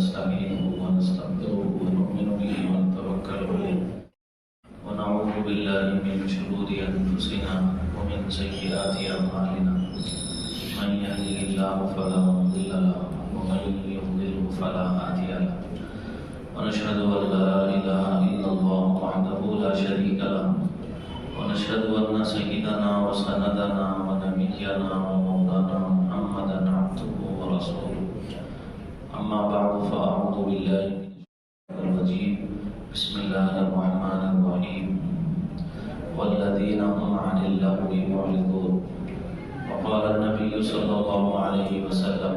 ونستعينه ونستغفره ونؤمن به ونتوكل عليه ونعوذ بالله من شرور أنفسنا ومن سيئات أعمالنا من يهده الله فلا مضل له ومن يضلل فلا هادي له ونشهد أن لا إله إلا الله وحده لا شريك له ونشهد أن سيدنا وسندنا ونبينا ومولانا محمدا عبده ورسوله أما بعد فأعوذ بالله من الشيطان الرجيم بسم الله الرحمن الرحيم والذين هم عن اللغو معرضون وقال النبي صلى الله عليه وسلم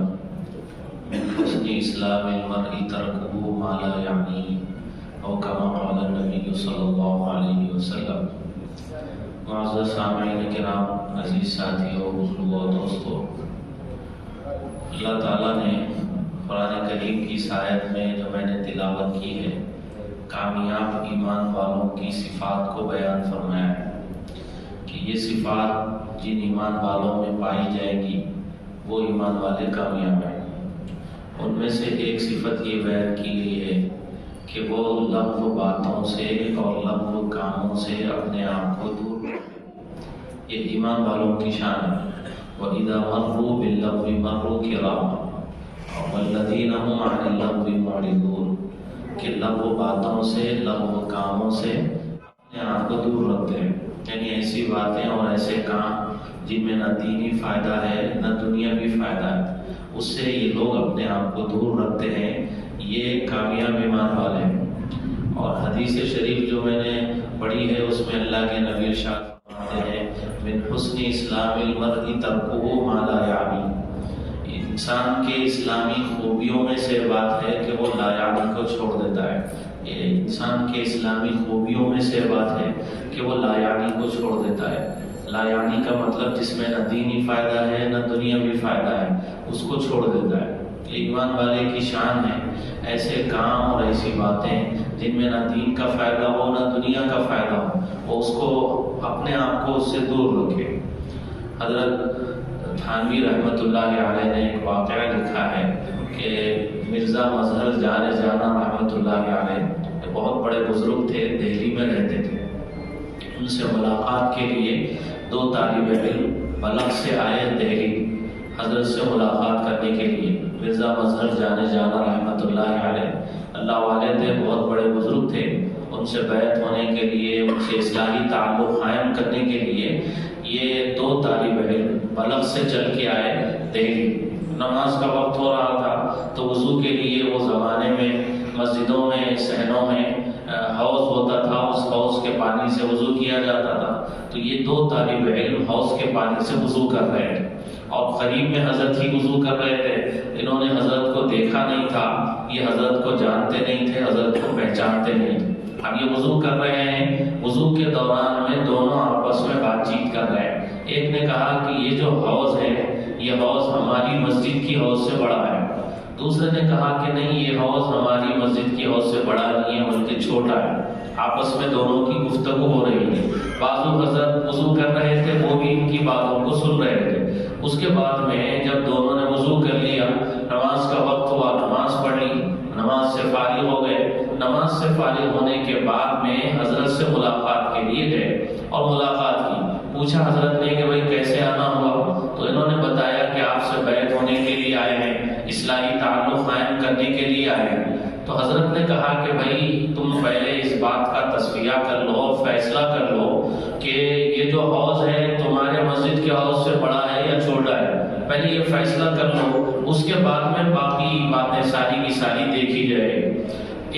من حسن إسلام المرء تركه ما لا يعنيه أو كما قال النبي صلى الله عليه وسلم. معزز سامعین کرام، عزیز ساتھیوں، بزرگوں اور دوستوں، اللہ تعالیٰ نے قرآن کریم کی اس آیت میں جو میں نے تلاوت کی ہے، کامیاب ایمان والوں کی صفات کو بیان فرمایا ہے کہ یہ صفات جن ایمان والوں میں پائی جائے گی وہ ایمان والے کامیاب ہیں. ان میں سے ایک صفت یہ بیان کی گئی ہے کہ وہ لغو باتوں سے اور لغو کاموں سے اپنے آپ کو دور رکھیں. یہ ایمان والوں کی شان ہے. وَإِذَا مَرُّوا بِاللَّغْوِ مَرُّوا كِرَامًا وَالَّذِينَ هُمْ عَنِ اللَّغْوِ مُعْرِضُونَ کہ لغو باتوں سے، لغو کاموں سے اپنے آپ کو دور رکھتے ہیں. یعنی ایسی باتیں اور ایسے کام جن میں نہ دینی فائدہ ہے نہ دنیاوی فائدہ ہے، اس سے یہ لوگ اپنے آپ کو دور رکھتے ہیں. یہ کامیاب ایمان والے ہیں. اور حدیث شریف جو میں نے پڑھی ہے اس میں اللہ کے نبی ارشاد فرماتے ہیں من حسن اسلام المرء ترکہ ما لا یعنی. انسان کے اسلامی خوبیوں میں سے بات ہے کہ وہ لا یعنی کو چھوڑ دیتا ہے. یہ انسان کے اسلامی خوبیوں میں سے بات ہے کہ وہ لا یعنی کو چھوڑ دیتا ہے. لا یعنی کا مطلب جس میں نہ دینی فائدہ ہے نہ دنیاوی فائدہ ہے، اس کو چھوڑ دیتا ہے. ایمان والے کی شان ہے ایسے کام اور ایسی باتیں جن میں نہ دین کا فائدہ ہو نہ دنیا کا فائدہ ہو، وہ اس کو اپنے آپ کو اس سے دور رکھے. حضرت تھانوی رحمۃ اللہ علیہ نے ایک واقعہ لکھا ہے کہ مرزا مظہر جانا رحمۃ اللہ علیہ بہت بڑے بزرگ تھے، دہلی میں رہتے تھے. ان سے ملاقات کے لیے دو طالب علم بلخ سے آئے دہلی حضرت سے ملاقات کرنے کے لیے. مرزا مظہر جانا رحمۃ اللہ علیہ اللہ والے تھے، بہت بڑے بزرگ تھے. ان سے بیعت ہونے کے لیے، ان سے اصلاحی تعلق قائم کرنے کے لیے یہ دو طالب علم بلخ سے چل کے آئے دہلی. نماز کا وقت ہو رہا تھا تو وضو کے لیے وہ زمانے میں مسجدوں میں، صحنوں میں حوض ہوتا تھا، اس حوض کے پانی سے وضو کیا جاتا تھا. تو یہ دو طالب علم حوض کے پانی سے وضو کر رہے تھے اور قریب میں حضرت ہی وضو کر رہے تھے. انہوں نے حضرت کو دیکھا نہیں تھا، یہ حضرت کو جانتے نہیں تھے، حضرت کو پہچانتے نہیں تھے. اب یہ وضو کر رہے ہیں، وضو کے دوران میں دونوں آپس میں بات چیت کر رہے ہیں. ایک نے کہا کہ یہ جو حوض ہے یہ حوض ہماری مسجد کی حوض سے بڑا ہے. دوسرے نے کہا کہ نہیں، یہ حوض ہماری مسجد کی حوض سے بڑا نہیں ہے بلکہ چھوٹا ہے. آپس میں دونوں کی گفتگو ہو رہی ہے. بعض حضرت وضو کر رہے تھے، وہ بھی ان کی باتوں کو سن رہے تھے. اس کے بعد میں جب دونوں نے وضو کر لیا، نماز کا وقت ہوا، نماز پڑھ لی، نماز سے فارغ ہو گئے. نماز سے فارغ ہونے کے بعد میں حضرت سے ملاقات کے لیے گئے اور ملاقات کی. پوچھا حضرت نے کہ بھائی کیسے آنا ہوا؟ تو انہوں نے بتایا کہ آپ سے بیعت ہونے کے لیے آئے ہیں، اصلاحی تعلق قائم کرنے کے لیے آئے ہیں. تو حضرت نے کہا کہ بھائی تم پہلے اس بات کا تصفیہ کر لو، فیصلہ کر لو کہ یہ جو حوض ہے تمہارے مسجد کے حوض سے بڑا ہے یا چھوٹا ہے. پہلے یہ فیصلہ کر لو، اس کے بعد میں باقی باتیں ساری کی ساری دیکھی جائے.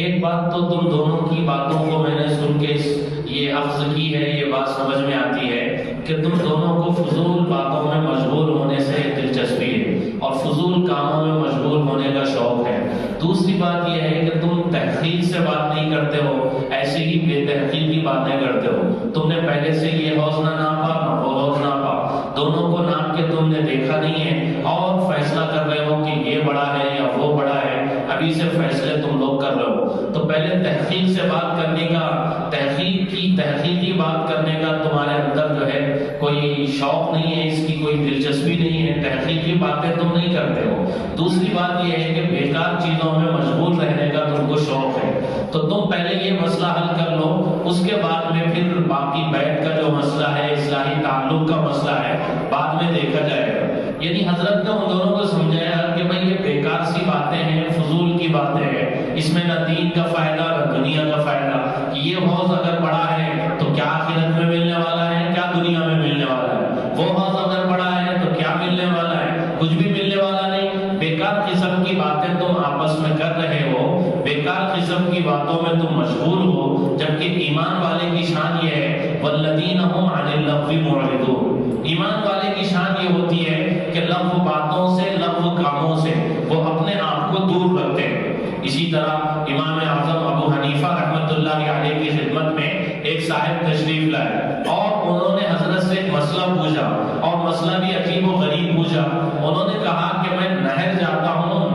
ایک بات تو تم دونوں کی باتوں کو میں نے سن کے یہ اخذ کی ہے، یہ بات سمجھ میں آتی ہے کہ تم دونوں کو فضول باتوں میں مشغول ہونے سے دلچسپی ہے اور فضول کاموں میں مشغول ہونے کا شوق ہے. دوسری بات یہ ہے کہ تم تحقیق سے بات نہیں کرتے ہو، ایسے ہی بے تحقیقی باتیں کرتے ہو. تم نے پہلے سے یہ حوض نہ ناپا نہ وہ حوض ناپا، دونوں کو ناپ کے تم نے دیکھا نہیں ہے اور فیصلہ کر رہے ہو کہ یہ بڑا ہے یا وہ بڑا ہے. ابھی سے فیصلے تم لوگ کر رہے ہو. تو پہلے تحقیق سے بات کرنے کا، تحقیقی بات کرنے کا تمہارے اندر جو ہے کوئی شوق نہیں ہے، اس کی کوئی دلچسپی نہیں ہے، تحقیقی باتیں تم نہیں کرتے ہو. دوسری بات یہ ہے کہ بیکار چیزوں میں مشغول رہنے کا تم کو شوق ہے، تو تم پہلے یہ مسئلہ حل کر لو، اس کے بعد میں پھر باقی بیت کا جو مسئلہ ہے، اصلاحی تعلق کا مسئلہ ہے، بعد میں دیکھا جائے گا۔ یعنی حضرت نے ان دونوں کو سمجھایا کہ بھائی یہ بیکار سی باتیں ہیں، فضول کی باتیں ہیں، اس میں نہ دین کا فائدہ نہ دنیا کا فائدہ۔ یہ حوض اگر بڑا ہے تو کیا آخرت میں ملنے والا ہے، کیا دنیا میں ملنے والا ہے؟ وہ حوض اگر بڑا ہے تو کیا ملنے والا ہے؟ کچھ بھی ملنے والا نہیں۔ بیکار قسم کی باتیں تم آپس میں کر رہے ہو، بیکار قسم کی باتوں میں تم مشغول ہو، جبکہ ایمان والے کی شان یہ ہے والذین هم عن اللغو معرضون۔ ایمان والے کی شان یہ ہوتی ہے کہ لغو باتوں سے، لغو کاموں سے وہ اپنے آپ کو دور رکھتے ہیں۔ اسی طرح امام اعظم ابو حنیفہ رحمۃ اللہ علیہ کی خدمت میں ایک صاحب تشریف لائے اور انہوں نے حضرت سے ایک مسئلہ پوچھا، اور مسئلہ بھی عجیب و غریب پوچھا۔ انہوں نے کہا کہ میں نہر جاتا ہوں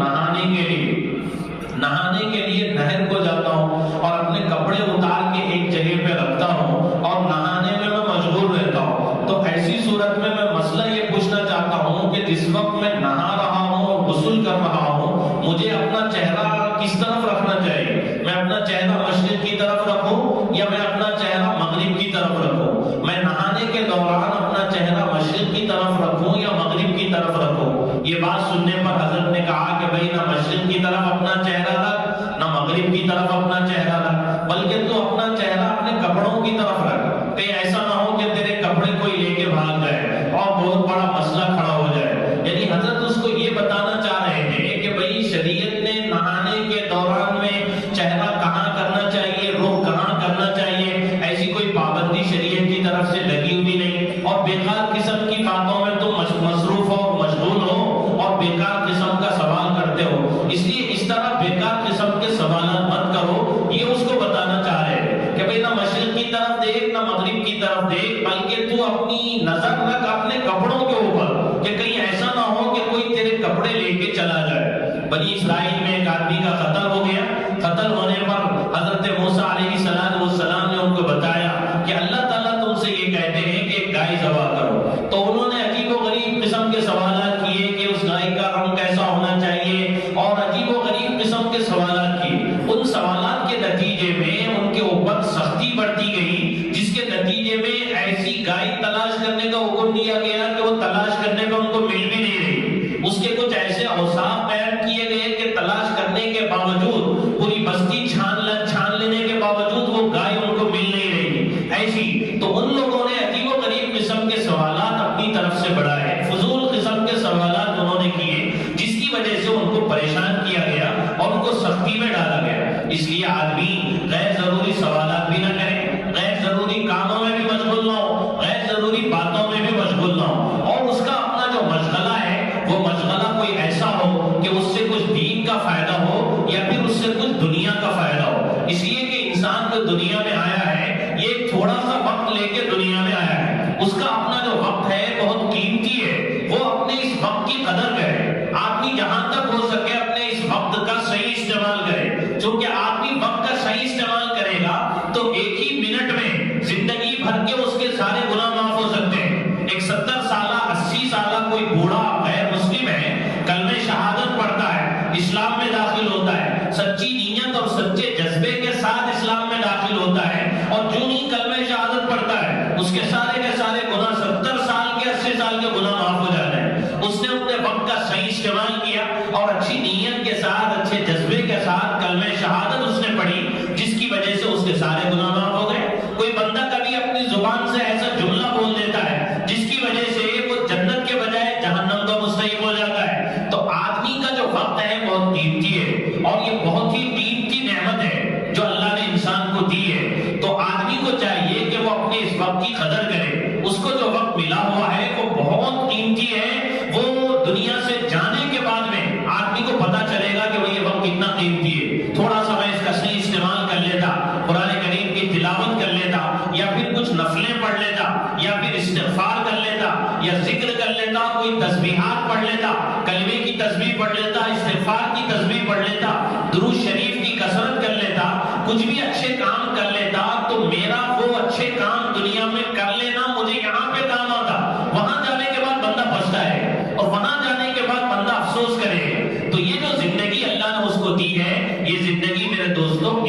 نہانے کے لیے نہر کو جاتا ہوں اور اپنے کپڑے اتار کے ایک جگہ پہ رکھتا ہوں اور نہانے میں مشغول رہتا ہوں، تو ایسی صورت میں مسئلہ یہ پوچھنا چاہتا ہوں کہ جس وقت میں نہا رہا ہوں اور غسل کر رہا ہوں، مجھے اپنا چہرہ کس طرف رکھنا چاہیے؟ میں اپنا چہرہ مشرق کی طرف رکھوں یا میں اپنا چہرہ مغرب کی طرف رکھوں؟ میں نہانے کے دوران اپنا چہرہ مشرق کی طرف رکھوں یا مغرب کی طرف رکھوں؟ یہ بات سننے پر حضرت نے کہا کہ بھائی نہ مشرق کی طرف اپنا چہرہ رکھ، نہ مغرب کی طرف اپنا چہرہ رکھ، بلکہ تو اپنا چہرہ اپنے کپڑوں کی طرف رکھ، کہ ایسا نہ ہو کہ تیرے کپڑے کوئی لے کے بھاگ جائے اور بہت بڑا مسئلہ کھڑا ہو جائے۔ یعنی حضرت اس کو یہ بتانا چاہ رہے ہیں کہ بھائی شریعت نے نہانے کے دوران میں چہرہ کہاں کرنا چاہیے، رخ کہاں کرنا چاہیے، ایسی کوئی پابندی شریعت کی طرف سے لگی ہوئی نہیں، اور بیکار قسم کی باتوں میں تم مصروف ہو، مشغول ہو اور بیکار قسم کا سوال کرتے ہو۔ اس لیے اس طرح بیکار قسم کے سوالات مت کرو، یہ اس کو بتانا چاہ رہے ہیں کہ بھئی نہ مشرق کی طرف دیکھ نہ مغرب کی طرف دیکھ، بلکہ تو اپنی نظر رکھ اپنے کپڑوں کے اوپر کہ کہیں ایسا نہ ہو کہ کوئی تیرے کپڑے لے کے چلا جائے۔ بنی اسرائیل میں ایک آدمی کا قتل ہو گیا، قتل ہونے پر حضرت موسیٰ علیہ السلام نے ان کو بتایا کہ اللہ تعالیٰ تم سے یہ کہتے ہیں کہ ایک گائے ذبح کرو، تو انہوں نے عجیب و غریب قسم کے سوالات کیے کہ اس گائے کا رنگ کیسا ہونا چاہیے، اور عجیب و غریب قسم کے سوالات کیے۔ ان سوالات کے نتیجے میں ان کے اوپر سختی بڑھتی گئی، جس کے نتیجے میں ایسی گائے تلاش کرنے کا حکم دیا گیا کہ وہ تلاش کرنے پہ ان کو مل بھی نہیں رہی۔ اس کے کچھ ایسے اوصاف بیان کیے گئے کہ تلاش کرنے کے باوجود، پوری بستی چھان لینے کے باوجود وہ گائے ان کو مل نہیں رہی ایسی۔ تو ان لوگوں نے عجیب و غریب قسم کے سوالات اپنی طرف سے بڑھائے، فضول قسم کے سوالات انہوں نے کیے، جس کی وجہ سے ان کو پریشان کیا گیا اور ان کو سختی میں ڈالا گیا۔ اس لیے آدمی غیر ضروری سوالات بھی نہ کرے، غیر ضروری کاموں میں بھی مشغول نہ ہو، غیر ضروری باتوں میں بھی مشغول نہ ہو، اور اس کا اپنا جو مشغلہ ہے وہ مشغلہ کوئی ایسا ہو کہ اس سے کچھ دین کا فائدہ ہو یا پھر اس سے کچھ دنیا کا فائدہ ہو۔ اس لیے کہ انسان جو دنیا میں آیا ہے، یہ تھوڑا سا وقت لے کے دنیا میں آیا ہے، اس کا اپنا جو وقت ہے بہت قیمتی ہے، وہ اپنے اس وقت کی قدر کرے۔ آدمی جہاں تک ہو سکے اپنے اس وقت کا صحیح استعمال کرے، چونکہ آدمی وقت کا صحیح استعمال کرے گا تو ایک ہی منٹ میں زندگی بھر کے اس کے سارے گناہ معاف ہو سکتے ہیں۔ ایک 70 سالہ 80 سالہ کوئی بوڑھا غیر مسلم ہے، کلمہ شہادت پڑھتا ہے، اسلام میں داخل ہوتا ہے، سچی نیت اور سچے جذبے کے ساتھ اسلام میں داخل ہوتا ہے، اور جو ہی کلمہ شہادت پڑھتا ہے اس کے سارے گناہ 70 سال کے 80 سال کے گناہ معاف ہو جاتے ہیں۔ اس نے اپنے وقت کا صحیح استعمال کیا اور اچھی نیت کے ساتھ، اچھے جذبے کے ساتھ کلمہ شہادت اس نے پڑھی، جس کی وجہ سے اس کے سارے گناہ معاف ہو گئے۔ کوئی بندہ کبھی اپنی زبان سے ایسا جملہ بول دیتا ہے جس کی وجہ سے وہ جنت کے بجائے جہنم کا مستحق ہو جاتا ہے۔ تو آدمی کا جو وقت ہے بہت قیمتی ہے، اور یہ بہت ہی قیمتی نعمت ہے جو اللہ نے انسان کو دی ہے۔ تو آدمی کو چاہیے کہ وہ اپنے اس وقت کی قدر کرے، اس کو جو وقت ملا ہوا ہے وہ بہت قیمتی ہے۔ وہ دنیا سے جانے کے بعد میں آدمی کو پتا چلے گا کہ وہ یہ وقت کتنا قیمتی ہے۔ تھوڑا سا میں اس کا صحیح استعمال کر لیتا، قرآن کریم کی تلاوت کر لیتا، یا پھر کچھ نفلیں پڑھ لیتا، یا پھر استغفار کر لیتا، یا ذکر کر لیتا، کوئی تسبیحات پڑھ لیتا، کلمے کی تسبیح پڑھ لیتا، استغفار کی تسبیح پڑھ لیتا، درود شریف کی کثرت کر لیتا، کچھ بھی اچھے کام کر لیتا، تو میرا وہ اچھے کام دنیا میں کر لینا مجھے یہاں پہ کام آتا۔ وہاں جانے کے بعد بندہ پچھتا ہے، اور وہاں جانے کے بعد بندہ افسوس کرے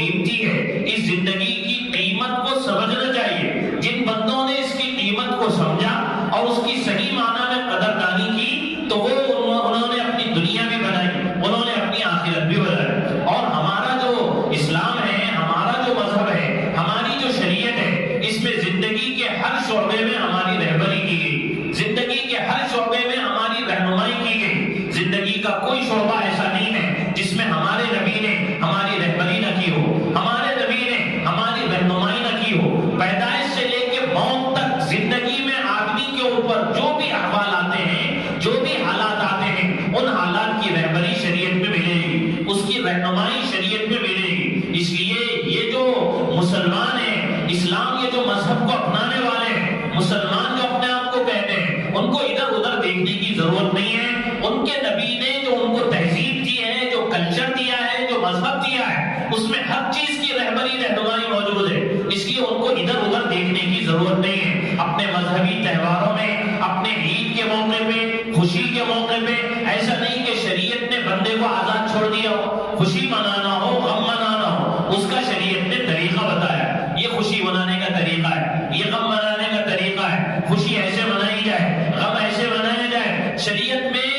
قیمتی ہے، اس زندگی کی قیمت کو سمجھنا چاہیے۔ جن بندوں نے اس کی قیمت کو سمجھا اور اس کی صحیح معنی میں قدردانی کی تو وہ انہوں نے اپنی دنیا بھی بنائی، انہوں نے اپنی آخرت بھی بنائی۔ اور ہمارا جو اسلام ہے، ہمارا جو مذہب ہے، ہماری جو شریعت ہے، اس میں زندگی کے ہر شعبے میں ہماری رہبری کی گئی، زندگی کے ہر شعبے میں ہماری رہنمائی کی گئی۔ زندگی کا کوئی شعبہ ایسا نہیں ہے جس میں ہمارے نبی نے ہماری رہبری نہ کی ہو، ہمارے نبی نے ہماری رہنمائی نہ کی ہو۔ پیدائش سے لے کے موت تک زندگی میں آدمی کے اوپر جو بھی احوال آتے ہیں، جو بھی حالات آتے ہیں، ان حالات کی رہبری شریعت میں ملے گی، اس کی رہنمائی شریعت میں ملے گی۔ اس لیے یہ جو مسلمان ہیں، اسلام یہ جو مذہب کو اپنانے والے ہیں، مسلمان جو اپنے آپ کو کہتے ہیں، ان کو ادھر ادھر دیکھنے کی ضرورت نہیں ہے۔ ان کے نبی نے جو ان کو تہذیب دی ہے، جو کلچر دیا ہے، جو مذہب دیا ہے، اس میں ہر چیز کی رہبری رہنمائی موجود ہے۔ اس لیے ان کو ادھر ادھر دیکھنے کی ضرورت نہیں ہے۔ اپنے مذہبی تہواروں میں، اپنے عید کے موقع پہ، خوشی کے موقع پہ، ایسا نہیں کہ شریعت نے بندے کو آزاد چھوڑ دیا ہو، خوشی منانا ہو، غم منانا ہو، اس کا شریعت نے طریقہ بتایا۔ یہ خوشی منانے کا طریقہ ہے، یہ غم منانے کا طریقہ ہے۔ خوشی ایسے منائی جائے، غم ایسے منایا جائے۔ شریعت میں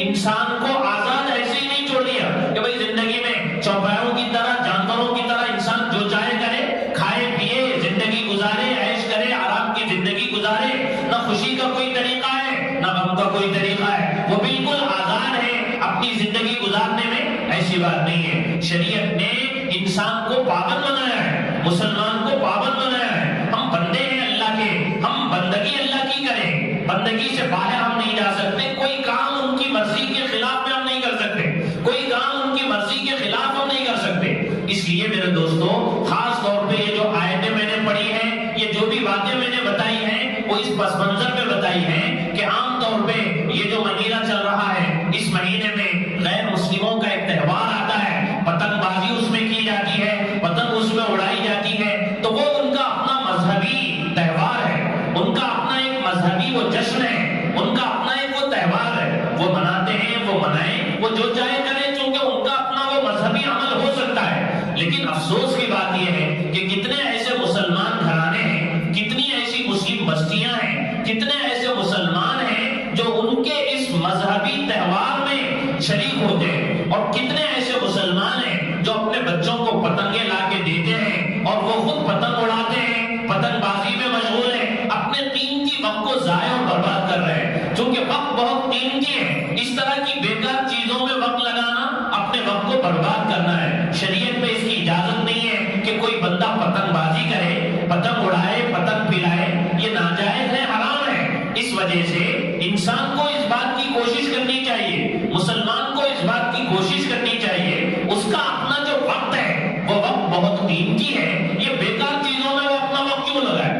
انسان کو آزاد ایسے ہی نہیں چھوڑ دیا کہ بھئی زندگی میں چوپایوں کی طرح، جانوروں کی طرح انسان جو چاہے کرے، کھائے پیے، زندگی گزارے، عیش کرے، آرام کی زندگی گزارے۔ نہ خوشی کا کوئی طریقہ ہے، نہ غم کا کوئی طریقہ ہے، وہ بالکل آزاد ہے اپنی زندگی گزارنے میں۔ ایسی بات نہیں ہے۔ شریعت نے انسان کو پابند بنایا ہے، مسلمان کو پابند بنایا ہے۔ ہم بندے ہیں اللہ کے، ہم بندگی اللہ کی کریں، بندگی سے باہر ہم نہیں جا سکتے۔ کوئی کام ان کی مرضی کے خلاف میں ہم نہیں کر سکتے، کوئی کام ان کی مرضی کے خلاف ہم نہیں کر سکتے۔ اس لیے میرے دوستو، خاص طور پہ یہ جو آیتیں میں نے پڑھی ہیں، یہ جو بھی باتیں میں نے بتائی ہیں، وہ اس پس منظر میں بتائی ہیں کہ عام طور پہ یہ جو مہینہ چل رہا ہے، اس مہینے میں غیر مسلموں کا ایک تہوار آتا ہے، پتنگ بازی اس میں کی جاتی ہے، پتنگ اس میں اڑائی جاتی ہے، تو وہ ان کا اپنا مذہبی تہوار ہے، ان کا اپنا ایک مذہبی وہ جشن ہے، ان کا اپنا ایک وہ تہوار ہے۔ وہ مناتے ہیں، وہ منائیں، وہ جو چاہے کریں، چونکہ ان کا اپنا وہ مذہبی عمل ہو سکتا ہے۔ لیکن افسوس کی بات یہ ہے کہ کتنے ایسے مسلمان گھرانے ہیں، کتنی ایسی مسلم بستیاں ہیں، کتنے ایسے مسلمان ہیں جو ان کے اس مذہبی تہوار میں شریک ہوتے ہیں، اور کتنے ایسے مسلمان ہیں جو اپنے بچوں کو پتنگیں لا کے دیتے ہیں اور وہ خود پتنگ اڑاتے ہیں، پتنگ بازی میں مشغول ہیں، اپنے قیمتی وقت کو ضائع اور برباد کر رہے ہیں۔ چونکہ وقت بہت قیمتی ہے، اس طرح کی بیکار چیزوں میں وقت لگانا اپنے وقت کو برباد کرنا ہے۔ شریعت میں اس کی اجازت نہیں ہے کہ کوئی بندہ پتنگ بازی کرے، پتنگ اڑائے، پتنگ پھیلائے، یہ ناجائز ہے، حرام ہے۔ اس وجہ سے انسان کو اس بات کی کوشش کرنی چاہیے، مسلمان کو اس بات کی کوشش کرنی چاہیے، اس کا اپنا جو وقت ہے وہ وقت بہت قیمتی ہے، یہ بیکار چیزوں میں وہ اپنا وقت کیوں لگائے؟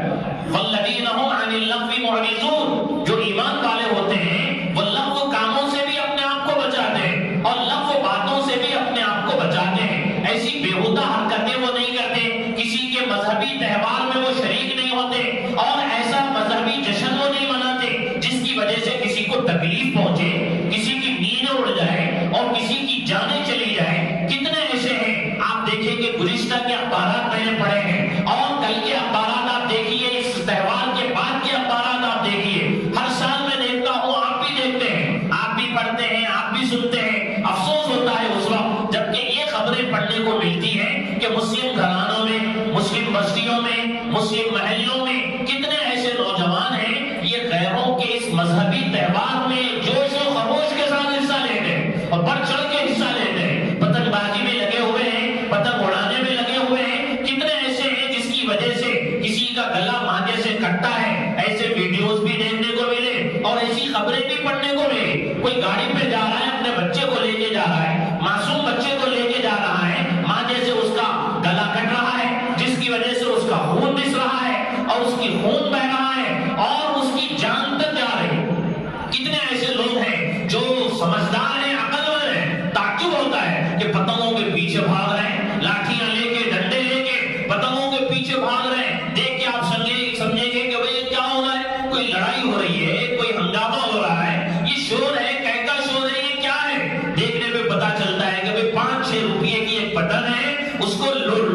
وَالَّذِينَ هُمْ عَنِ اللَّغْوِ مُعْرِضُونَ، جو ایمان والے ہوتے ہیں وہ لغو کاموں سے بھی اپنے آپ کو بچاتے ہیں اور لغو باتوں سے بھی اپنے آپ کو بچاتے ہیں۔ ایسی بیہودہ حرکتیں وہ نہیں کرتے، کسی کے مذہبی تہوار میں وہ شریک نہیں ہوتے، اور ایسا مذہبی جشن وہ نہیں مناتے جس کی وجہ سے کسی کو تکلیف پہنچے، کسی کی نیندیں اڑ جائے اور کسی کی جانیں چلی جائیں۔ کتنے ایسے ہیں، آپ دیکھیں کہ گزشتہ کے اخبارات میں نے پڑھے ہیں، اور کل کے اخبارات آپ دیکھیے، اس تہوار کے بعد کے اخبارات آپ دیکھیے، ہر سال میں دیکھتا ہوں، آپ بھی دیکھتے ہیں، آپ بھی پڑھتے ہیں، آپ بھی سنتے ہیں۔ افسوس ہوتا ہے اس وقت جبکہ یہ خبریں پڑھنے کو ملتی ہیں کہ مسلم گھرانوں میں، مسلم بستیوں میں، مسلم محلوں میں کتنے ایسے نوجوان ہیں، یہ غیروں کے اس مذہبی تہوار میں جوش و خروش کے ساتھ حصہ لیتے ہیں اور بڑھ چڑھ کے حصہ لیتے ہیں، پتنگ بازی میں لگے ہوئے ہیں، پتنگ اڑانے میں لگے ہوئے ہیں۔ کتنے ایسے ہیں جس کی وجہ سے کسی کا گلا مانجے سے کٹتا ہے، ایسے ویڈیوز بھی دیکھنے کو ملے اور ایسی خبریں بھی پڑھنے کو ملے۔ کوئی گاڑی پہ جا رہا ہے، اپنے بچے کو لے کے جا رہا ہے، معصوم بچے کو لے کے جا رہا ہے، مانجے سے اس کا گلا کٹ رہا ہے، جس کی وجہ سے اس کا خون رس رہا ہے اور اس کی خون بہ رہا ہے اور اس کی جان تک جا رہی ہے۔ کتنے ایسے لوگ ہیں جو سمجھدار ہیں، عقل مند ہیں، تعجب ہوتا ہے کہ پتنگوں کے پیچھے بھاگ رہے ہیں، لاٹھیاں لے کے، ڈنڈے لے کے پتنگوں کے پیچھے بھاگ رہے ہیں۔ دیکھ کے آپ سمجھیں گے کہ بھئی کیا ہو رہا ہے، کوئی لڑائی ہو رہی ہے، کوئی ہنگامہ ہو رہا ہے، یہ شور ہے، کیسا شور ہے، یہ کیا ہے؟ دیکھنے میں پتا چلتا ہے کہ بھئی 5-6 روپیے کی ایک پتنگ ہے، اس کو لوٹ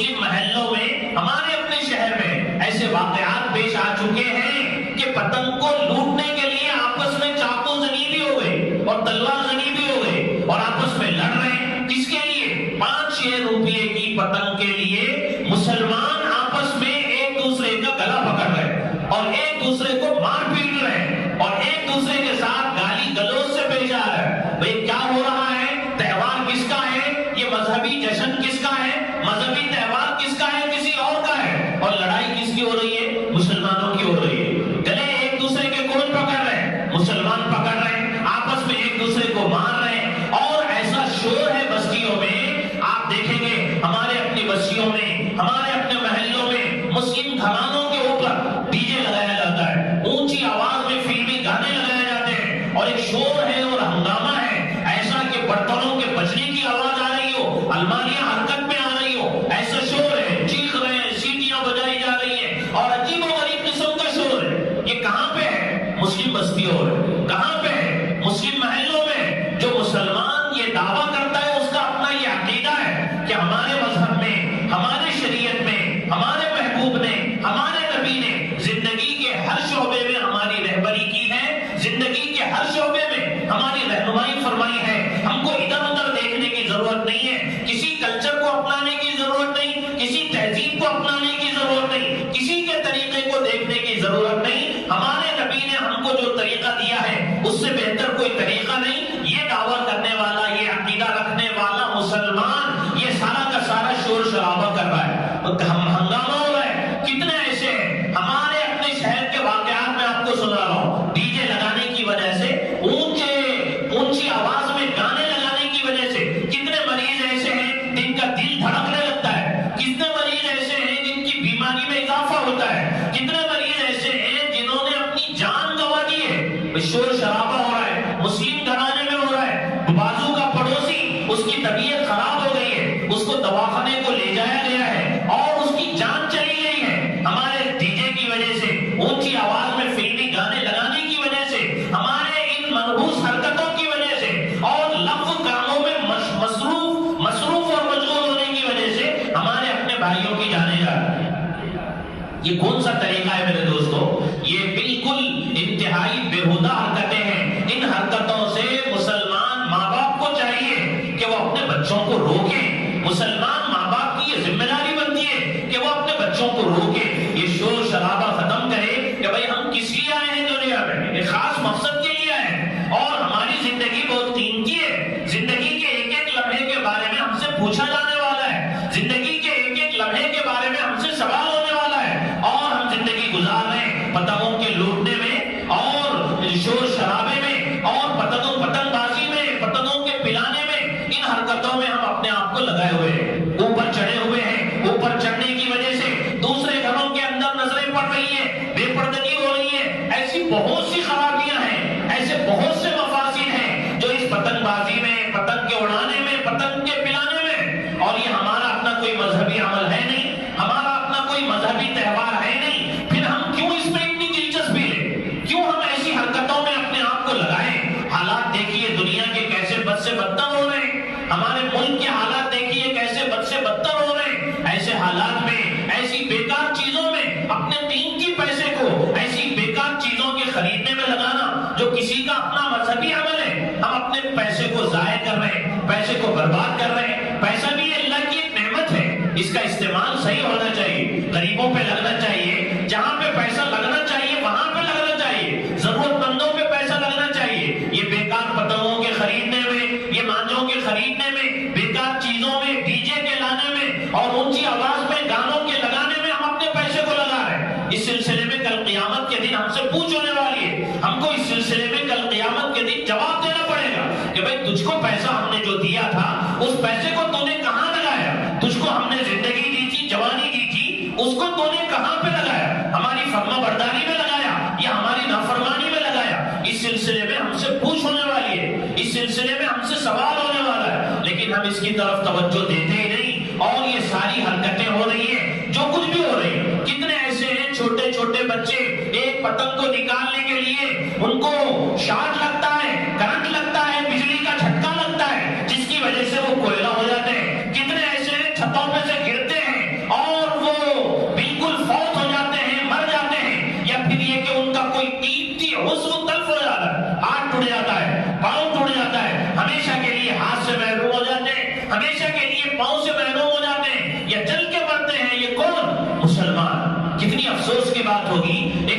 مسلم محلوں میں، ہمارے اپنے شہر میں ایسے واقعات پیش آ چکے ہیں کہ پتنگ کو لوٹنے کے لیے آپس میں چاقو زنی بھی ہو گئے اور تلوار زنی بھی ہو گئے اور آپس میں لڑ رہے ہیں۔ کس کے لیے؟ 5-6 روپے کی پتنگ کے لیے مسلمان آپس میں ایک دوسرے کا گلا پکڑ رہے اور ایک دوسرے کو مار پیٹ رہے اور ایک دوسرے کے ساتھ گالی گلوچ سے پیش آ رہا ہے۔ بھئی کیا ہو رہا ہے؟ تہوار کس کا ہے؟ یہ مذہبی جشن کس کا ہے؟ مذہبی تہوار کس کا ہے؟ کسی اور کا ہے۔ اور لڑائی کس کی ہو رہی ہے؟ مسلمانوں کی ہو رہی ہے۔ گلے ایک دوسرے کے کون پکڑ رہے ہیں؟ مسلمان پکڑ رہے ہیں، آپس میں ایک دوسرے کو مار رہے ہیں، اور ایسا شور ہے بستیوں میں۔ آپ دیکھیں گے ہمارے اپنی بستیوں میں، ہمارے اپنے محلوں میں مسلم گھرانوں کے اوپر ڈی جے لگایا جاتا ہے، اونچی آواز میں فلمی گانے لگائے جاتے ہیں، اور ایک شور ہے اور ہنگامہ ہے ایسا کہ برتنوں کے بجنے کی آواز آ رہی ہو، الماریاں حرکت میں آ رہی ہو، ایسا شور ہے، چیخ رہے ہیں، سیٹیاں بجائی جا رہی ہیں، اور عجیب و غریب قسم کا شور ہے۔ یہ کہاں پہ ہے؟ مسلم بستیوں میں۔ کہاں پہ ہے؟ مسلم محلوں میں۔ جو مسلمان یہ دعویٰ کرتا ہے، اس کا اپنا یہ عقیدہ ہے کہ ہمارے مذہب میں، ہمارے شریعت میں، ہمارے محبوب نے، ہمارے نبی نے زندگی کے ہر شعبے میں ہماری رہبری کی ہے، زندگی کے ہر شعبے میں ہماری رہنمائی فرمائی ہے۔ ہم کو ادھر ادھر دیکھنے کی ضرورت نہیں ہے، کسی کلچر کو اپنانے کی ضرورت نہیں، کسی تہذیب کو اپنانے کی ضرورت نہیں، کسی کے طریقے کو دیکھنے کی ضرورت نہیں۔ ہمارے نبی نے ہم کو جو طریقہ دیا ہے اس سے بہتر کوئی طریقہ نہیں۔ یہ دعویٰ کرنے والا، یہ عقیدہ رکھنے والا مسلمان یہ سارا کا سارا شور شرابہ کر رہا ہے، ہنگامہ ہو رہا ہے۔ کتنے ایسے ہیں ہمارے اپنے شہر کے واقعات میں آپ کو سنا رہا ہوں، ڈی جے لگانے کی وجہ سے، اونچی آواز میں گانے لگانے کی وجہ سے کتنے مریض ایسے ہیں جن کا دل دھڑکنے لگتا ہے، کتنے مریض ایسے ہیں جن کی بیماری میں اضافہ ہوتا ہے، کتنے مریض ایسے ہیں جنہوں نے اپنی جان گنوا دی ہے۔ شور شرابہ ہو رہا ہے، مسلم گھرانے میں ہو رہا ہے، بازو کا پڑوسی اس کی طبیعت خراب ہو گئی ہے، اس کو دواخانے کو لے جایا گیا ہے اور اس کی جان چلی گئی ہے ہمارے ڈی جے کی وجہ سے، اونچی آواز میں فلمی گانے لگانے کی وجہ سے، ہمارے ان منحوس حرکتوں کی وجہ سے، اور لغو کاموں میں مصروف اور مشغول ہونے کی وجہ سے ہمارے اپنے بھائیوں کی جانیں جا رہی ہیں۔ یہ کون سا طریقہ ہے میرے دوستو؟ یہ بالکل انتہائی بےہودہ حرکتیں ہیں۔ ان حرکتوں سے مسلمان ماں باپ کو چاہیے کہ وہ اپنے بچوں کو روکیں۔ مسلمان ماں باپ کی یہ ذمہ داری بنتی ہے کہ وہ اپنے بچوں کو روکیں، یہ شور شرابہ ختم کرے کہ بھائی ہم کس لیے آئے ہیں دنیا میں، ایک خاص مقصد کے لیے آئے ہیں، اور ہماری زندگی بہت قیمتی ہے۔ زندگی کے ایک ایک لمحے کے بارے میں ہم سے پوچھا جانے والا ہے، زندگی کے ایک ایک لمحے کے بارے میں ہم سے سوال ہونے والا ہے، اور ہم زندگی گزار رہے ہیں پتنگوں کے لوٹنے میں اور شور شرابے میں اور پتنگ بازی میں، پتنگوں کے پلانے میں۔ ان حرکتوں میں ہم اپنے آپ کو لگائے ہوئے ہیں، اوپر چڑھے ہوئے ہیں۔ اوپر چڑھنے کی وجہ سے دوسرے گھروں کے اندر نظریں پڑ رہی ہیں، بے پردگی ہو رہی ہے، ایسی بہت سی خرابیاں ہیں، ایسے بہت سے مفاسد ہیں جو اس پتنگ بازی میں، پتنگ کے اڑانے میں، پتنگ کے پلانے میں۔ اور یہ ہمارا اپنا کوئی مذہبی عمل ہے نہیں، ہمارا اپنا کوئی مذہبی تہوار ہے نہیں، پھر ہم کیوں اس میں اتنی دلچسپی لیں؟ کیوں ہم ایسی حرکتوں میں اپنے آپ کو لگائیں؟ حالات دیکھیے دنیا کے کیسے بد سے بدتر ہو رہے ہیں، ہمارے ملک کے حالات دیکھیے کیسے بد سے بدتر ہو رہے ہیں۔ ایسے حالات میں، ایسی بیکار چیزوں میں اپنے قیمتی پیسے کو ایسی بیکار چیزوں کے خریدنے میں لگانا جو کسی کا اپنا مذہبی عمل ہے، ہم اپنے پیسے کو ضائع کر رہے ہیں، پیسے کو برباد کر رہے ہیں۔ پیسہ بھی اللہ کی ایک نعمت ہے، اس کا استعمال صحیح ہونا چاہیے، غریبوں پہ لگنا چاہیے، جہاں پہ پیسہ لگنا چاہیے وہاں پہ لگنا چاہیے، ضرورت مندوں پہ پیسہ لگنا چاہیے۔ یہ بیکار پتنگوں کے خریدنے میں، یہ مانجوں کے خریدنے میں، بیکار چیزوں میں، ڈی جے کے لانے میں اور اونچی آواز میں گانوں کے لگانے میں ہم اپنے پیسے کو لگا رہے ہیں۔ اس سلسلے میں کل قیامت کے دن ہم سے پوچھ ہونے والی ہے، ہم کو اس سلسلے میں کل قیامت کے دن جواب دینا پڑے گا کہ بھئی تجھ کو پیسہ ہم نے جو دیا تھا اس پیسے کو تو نے کہاں لگایا؟ تجھ کو ہم نے زندگی دی تھی، جوانی دی تھی، اس کو تو نے کہاں پہ لگایا؟ ہماری فرما برداری میں لگایا یا ہماری نافرمانی میں لگایا؟ اس سلسلے میں ہم سے پوچھ ہونے والی ہے، اس سلسلے میں ہم سے سوال ہونے والا ہے، لیکن ہم اس کی طرف توجہ دیتے ہی نہیں، اور یہ ساری حرکتیں ہو رہی ہیں جو کچھ بھی ہو رہی ہیں۔ کتنے ایسے ہیں چھوٹے چھوٹے بچے ایک پتنگ کو نکالنے کے لیے ان کو شارٹ لگتا ہے، کرنٹ لگتا ہے، بجلی کا جھٹکا لگتا ہے، جس کی وجہ سے وہ کوئلہ ہو جاتے ہیں۔ کتنے ایسے چھتوں پہ سے گرتے ہیں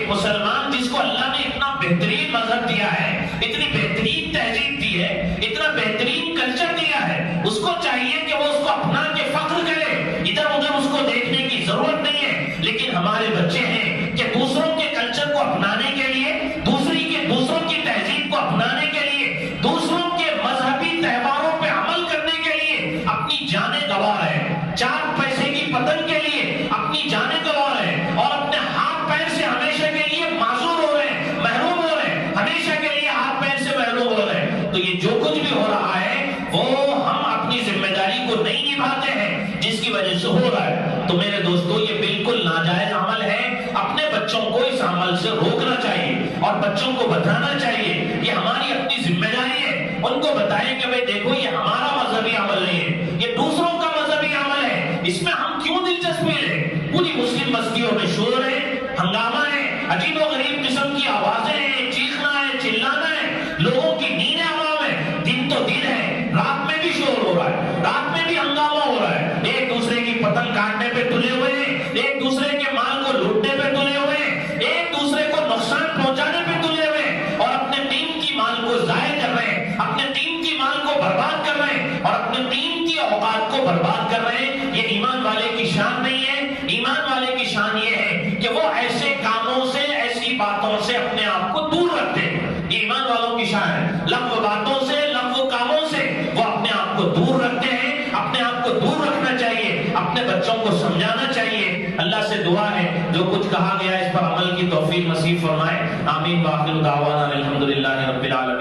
مسلمان جس کو اللہ نے اتنا بہترین مذہب دیا ہے، اتنی بہترین تہذیب دی ہے، اتنا بہترین کلچر دیا ہے، اس کو چاہیے کہ وہ اس کو اپنا کے فخر کرے، ادھر ادھر اس کو دیکھنے کی ضرورت نہیں ہے۔ لیکن ہمارے بچے ہیں کہ دوسروں کے کلچر کو اپنانے کے لیے، دوسروں کی تہذیب کو اپنانے کے لیے، دوسروں کے مذہبی تہواروں پہ عمل کرنے کے لیے اپنی جانیں گنوا رہے ہیں، 4 پیسے کی پتن کے لیے اپنی جانیں گنوا رہے ہیں، اور اپنے ہاتھ پیر سے ہمیشہ کے لیے معذور ہو رہے ہیں، محروم ہو رہے ہیں، ہمیشہ کے لیے ہاتھ پیر سے محروم ہو رہے ہیں۔ تو یہ جو کچھ بھی ہو رہا ہے وہ ہم اپنی ذمہ داری کو نہیں نبھاتے ہیں، جس کی وجہ سے ہو رہا ہے۔ تو میرے دوستو، یہ بالکل ناجائز عمل ہے، اپنے بچوں کو اس عمل سے روکنا چاہیے اور بچوں کو بتانا چاہیے، یہ ہماری اپنی ذمہ داری ہے۔ ان کو بتائیں کہ بھئی دیکھو یہ ہمارا مذہبی عمل نہیں ہے، یہ دوسروں کا مذہبی عمل ہے، اس میں ہم کیوں دلچسپی لیں؟ پوری مسلم بستیوں میں شور ہے، ہنگامہ ہے، عجیب و غریب قسم کی آوازیں ہیں، چیخنا ہے، چلانا ہے، لوگوں کی نیند عوام ہے، دن تو دن ہے، رات میں بھی شور ہو رہا ہے، رات میں بھی ہنگامہ ہو رہا ہے، ایک دوسرے کی پتنگ کاٹنے پہ تلے ہوئے ہیں، ایک دوسرے کے مال کو لوٹنے پہ تلے ہوئے ہیں، ایک دوسرے کو نقصان پہنچانے پہ تلے ہوئے ہیں، اور اپنے قیمتی مال کو ضائع کر رہے ہیں، اپنے قیمتی مال کو برباد کر رہے ہیں، اور اپنے قیمتی اوقات کو برباد کر رہے ہیں۔ یہ ایمان والے کی شان نہیں ہے۔ ایمان والے کی شان یہ ہے کہ وہ ایسے کاموں سے، ایسی باتوں سے اپنے آپ کو دور رکھتے ہیں۔ یہ ایمان والوں کی شان ہے، لغو باتوں سے، لغو کاموں سے وہ اپنے آپ کو دور رکھتے ہیں۔ اپنے آپ کو دور رکھنا چاہیے، اپنے بچوں کو سمجھانا چاہیے۔ اللہ سے دعا ہے جو کچھ کہا گیا اس پر عمل کی توفیق نصیب فرمائے۔ آمین۔ وآخر دعوانا الحمدللہ رب العالمین۔